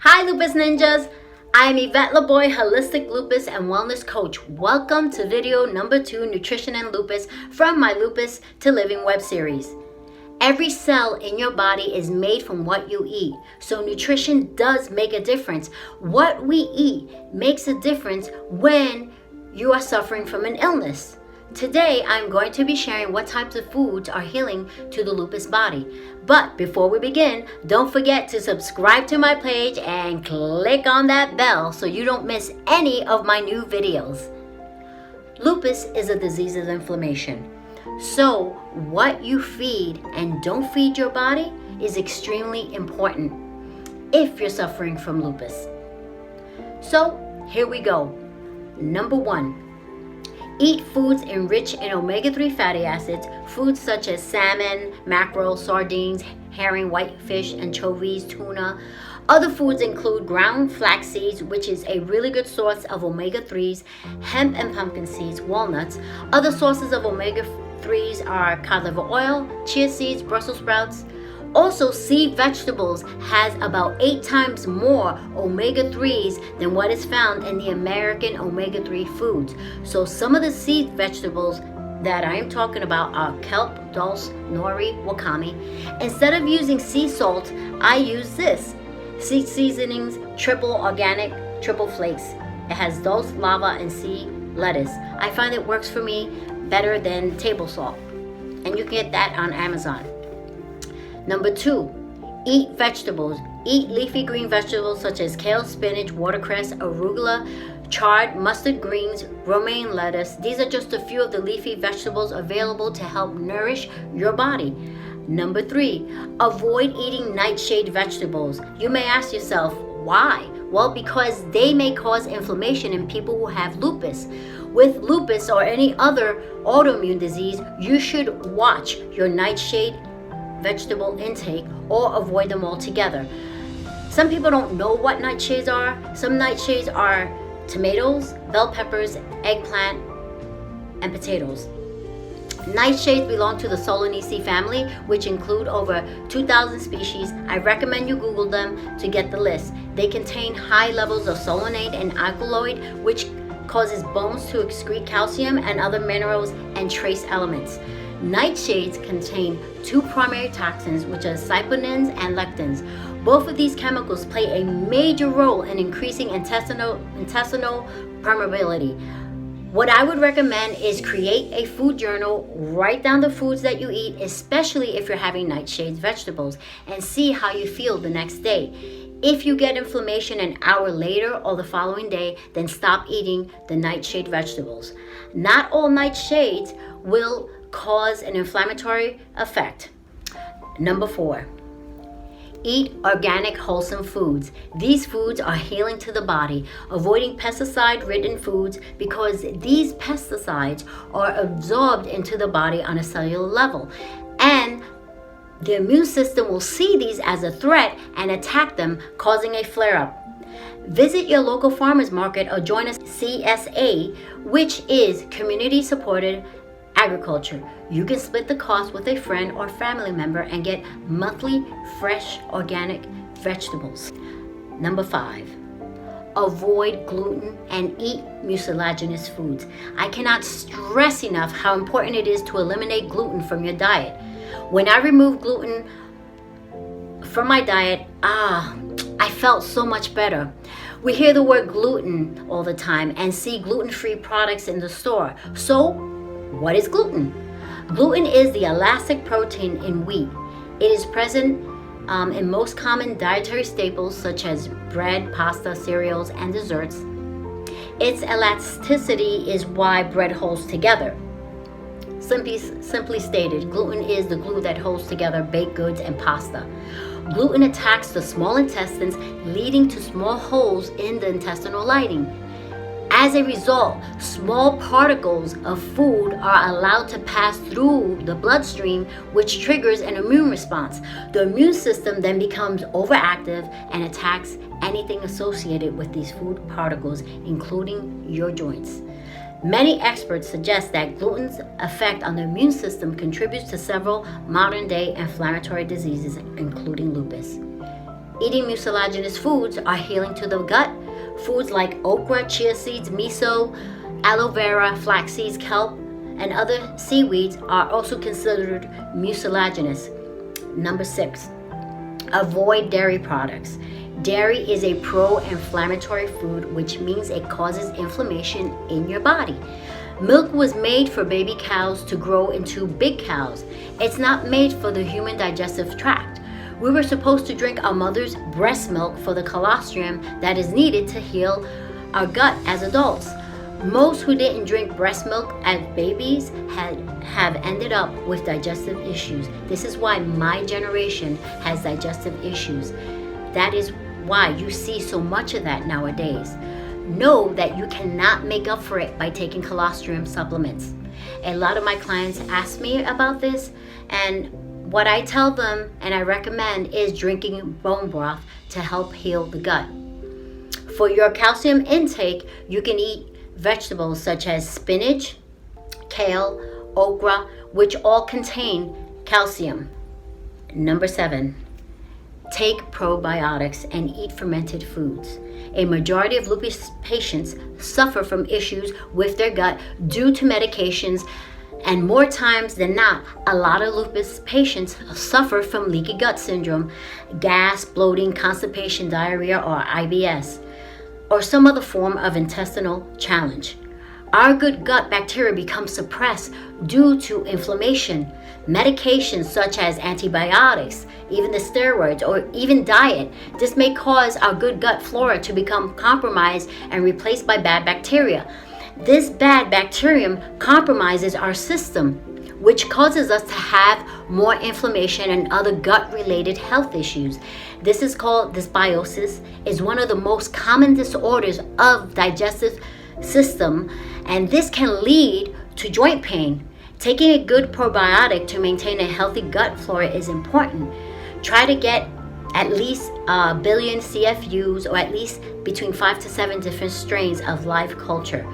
Hi Lupus Ninjas! I am Yvette Laboy, Holistic Lupus and Wellness Coach. Welcome to video number 2, Nutrition and Lupus, from my Lupus to Living web series. Every cell in your body is made from what you eat, so nutrition does make a difference. What we eat makes a difference when you are suffering from an illness. Today, I'm going to be sharing what types of foods are healing to the lupus body. But before we begin, don't forget to subscribe to my page and click on that bell so you don't miss any of my new videos. Lupus is a disease of inflammation. So what you feed and don't feed your body is extremely important if you're suffering from lupus. So here we go. Number 1. Eat foods enriched in omega-3 fatty acids, foods such as salmon, mackerel, sardines, herring, whitefish, anchovies, tuna. Other foods include ground flax seeds, which is a really good source of omega-3s, hemp and pumpkin seeds, walnuts. Other sources of omega-3s are cod liver oil, chia seeds, Brussels sprouts. Also, seed vegetables has about 8 times more omega-3s than what is found in the American omega-3 foods. So some of the seed vegetables that I am talking about are kelp, dulse, nori, wakame. Instead of using sea salt, I use this. Seed seasonings, triple organic, triple flakes. It has dulse, lava, and sea lettuce. I find it works for me better than table salt. And you can get that on Amazon. Number 2, eat vegetables. Eat leafy green vegetables such as kale, spinach, watercress, arugula, chard, mustard greens, romaine lettuce. These are just a few of the leafy vegetables available to help nourish your body. Number 3, avoid eating nightshade vegetables. You may ask yourself, why? Well, because they may cause inflammation in people who have lupus. With lupus or any other autoimmune disease, you should watch your nightshade vegetable intake or avoid them altogether. Some people don't know what nightshades are. Some nightshades are tomatoes, bell peppers, eggplant, and potatoes. Nightshades belong to the Solanaceae family, which include over 2,000 species. I recommend you Google them to get the list. They contain high levels of solanate and alkaloid, which causes bones to excrete calcium and other minerals and trace elements. Nightshades contain 2 primary toxins, which are saponins and lectins. Both of these chemicals play a major role in increasing intestinal permeability. What I would recommend is create a food journal, write down the foods that you eat, especially if you're having nightshade vegetables, and see how you feel the next day. If you get inflammation an hour later or the following day, then stop eating the nightshade vegetables. Not all nightshades will cause an inflammatory effect. Number 4, eat organic, wholesome foods. These foods are healing to the body, avoiding pesticide-ridden foods because these pesticides are absorbed into the body on a cellular level, and the immune system will see these as a threat and attack them, causing a flare-up. Visit your local farmers market or join a CSA, which is community-supported agriculture. You can split the cost with a friend or family member and get monthly fresh organic vegetables. Number 5, avoid gluten and eat mucilaginous foods. I cannot stress enough how important it is to eliminate gluten from your diet. When I removed gluten from my diet, I felt so much better. We hear the word gluten all the time and see gluten-free products in the store. So, what is gluten? Gluten is the elastic protein in wheat. It is present in most common dietary staples such as bread, pasta, cereals, and desserts. Its elasticity is why bread holds together. Simply stated, gluten is the glue that holds together baked goods and pasta. Gluten attacks the small intestines, leading to small holes in the intestinal lining. As a result, small particles of food are allowed to pass through the bloodstream, which triggers an immune response. The immune system then becomes overactive and attacks anything associated with these food particles, including your joints. Many experts suggest that gluten's effect on the immune system contributes to several modern-day inflammatory diseases, including lupus. Eating mucilaginous foods are healing to the gut. Foods like okra, chia seeds, miso, aloe vera, flax seeds, kelp, and other seaweeds are also considered mucilaginous. Number 6, avoid dairy products. Dairy is a pro-inflammatory food, which means it causes inflammation in your body. Milk was made for baby cows to grow into big cows. It's not made for the human digestive tract. We were supposed to drink our mother's breast milk for the colostrum that is needed to heal our gut as adults. Most who didn't drink breast milk as babies have ended up with digestive issues. This is why my generation has digestive issues. That is why you see so much of that nowadays. Know that you cannot make up for it by taking colostrum supplements. A lot of my clients ask me about this, and what I tell them and I recommend is drinking bone broth to help heal the gut. For your calcium intake, you can eat vegetables such as spinach, kale, okra, which all contain calcium. Number 7, take probiotics and eat fermented foods. A majority of lupus patients suffer from issues with their gut due to medications, and more times than not, a lot of lupus patients suffer from leaky gut syndrome, gas, bloating, constipation, diarrhea, or IBS, or some other form of intestinal challenge. Our good gut bacteria become suppressed due to inflammation. Medications such as antibiotics, even the steroids, or even diet, this may cause our good gut flora to become compromised and replaced by bad bacteria. This bad bacterium compromises our system, which causes us to have more inflammation and other gut-related health issues. This is called dysbiosis, is one of the most common disorders of digestive system, and this can lead to joint pain. Taking a good probiotic to maintain a healthy gut flora is important. Try to get at least a billion CFUs, or at least between 5 to 7 different strains of live culture.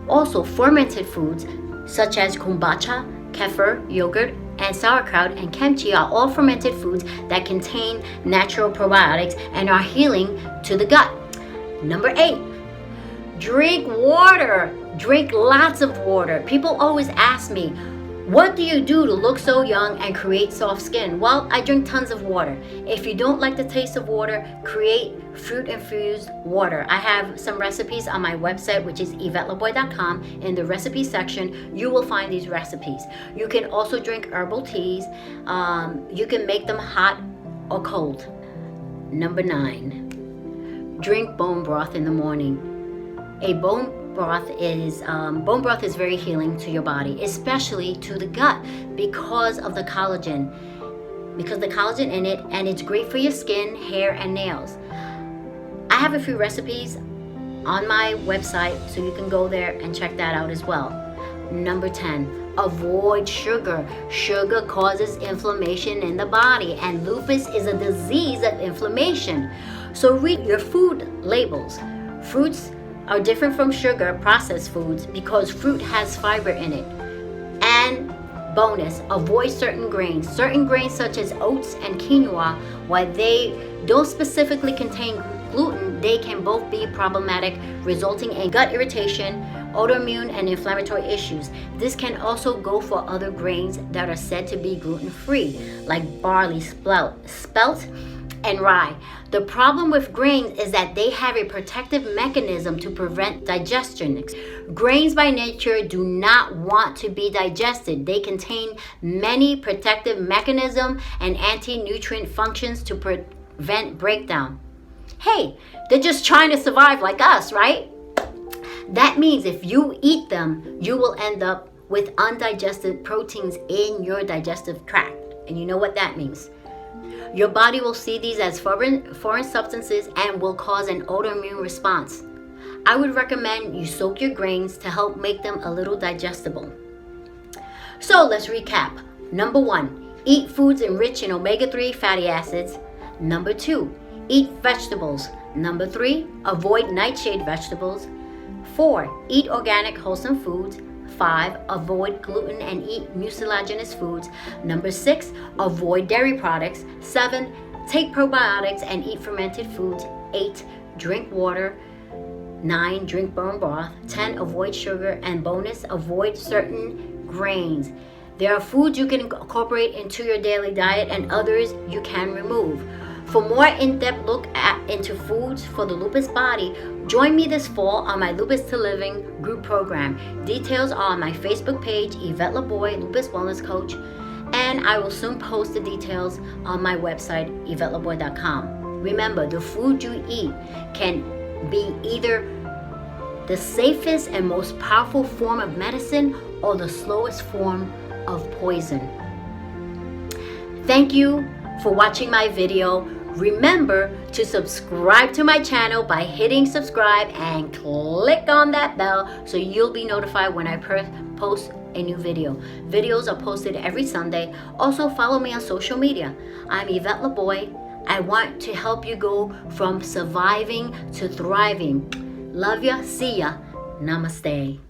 Also, fermented foods such as kombucha, kefir, yogurt, and sauerkraut and kimchi are all fermented foods that contain natural probiotics and are healing to the gut. Number 8, drink water. Drink lots of water. People always ask me, what do you do to look so young and create soft skin? Well, I drink tons of water. If you don't like the taste of water, create fruit-infused water. I have some recipes on my website, which is YvetteLaboy.com. In the recipe section, you will find these recipes. You can also drink herbal teas. You can make them hot or cold. Number 9, drink bone broth in the morning. A bone broth is very healing to your body, especially to the gut, because of the collagen. Because the collagen in it, and it's great for your skin, hair, and nails. I have a few recipes on my website, so you can go there and check that out as well. Number 10, avoid sugar. Sugar causes inflammation in the body, and lupus is a disease of inflammation. So read your food labels. Fruits are different from sugar processed foods because fruit has fiber in it. And bonus, avoid certain grains. Certain grains such as oats and quinoa, while they don't specifically contain gluten, they can both be problematic, resulting in gut irritation, autoimmune, and inflammatory issues. This can also go for other grains that are said to be gluten-free, like barley, spelt, and rye. The problem with grains is that they have a protective mechanism to prevent digestion. Grains by nature do not want to be digested. They contain many protective mechanisms and anti-nutrient functions to prevent breakdown. Hey, they're just trying to survive like us, right? That means if you eat them, you will end up with undigested proteins in your digestive tract. And you know what that means. Your body will see these as foreign substances and will cause an autoimmune response. I would recommend you soak your grains to help make them a little digestible. So let's recap. Number 1, eat foods enriched in omega-3 fatty acids. Number 2, eat vegetables. Number 3, avoid nightshade vegetables. 4. Eat organic, wholesome foods. 5. Avoid gluten and eat mucilaginous foods. Number 6. Avoid dairy products. 7. Take probiotics and eat fermented foods. 8. Drink water. 9. Drink bone broth. 10. Avoid sugar. And bonus, avoid certain grains. There are foods you can incorporate into your daily diet and others you can remove. For more in-depth look into foods for the lupus body, join me this fall on my Lupus to Living group program. Details are on my Facebook page, Yvette Laboy, Lupus Wellness Coach, and I will soon post the details on my website, YvetteLaboy.com. Remember, the food you eat can be either the safest and most powerful form of medicine or the slowest form of poison. Thank you for watching my video. Remember to subscribe to my channel by hitting subscribe and click on that bell so you'll be notified when I post a new video. Videos are posted every Sunday. Also follow me on social media. I'm Yvette Laboy. I want to help you go from surviving to thriving. Love ya. See ya. Namaste.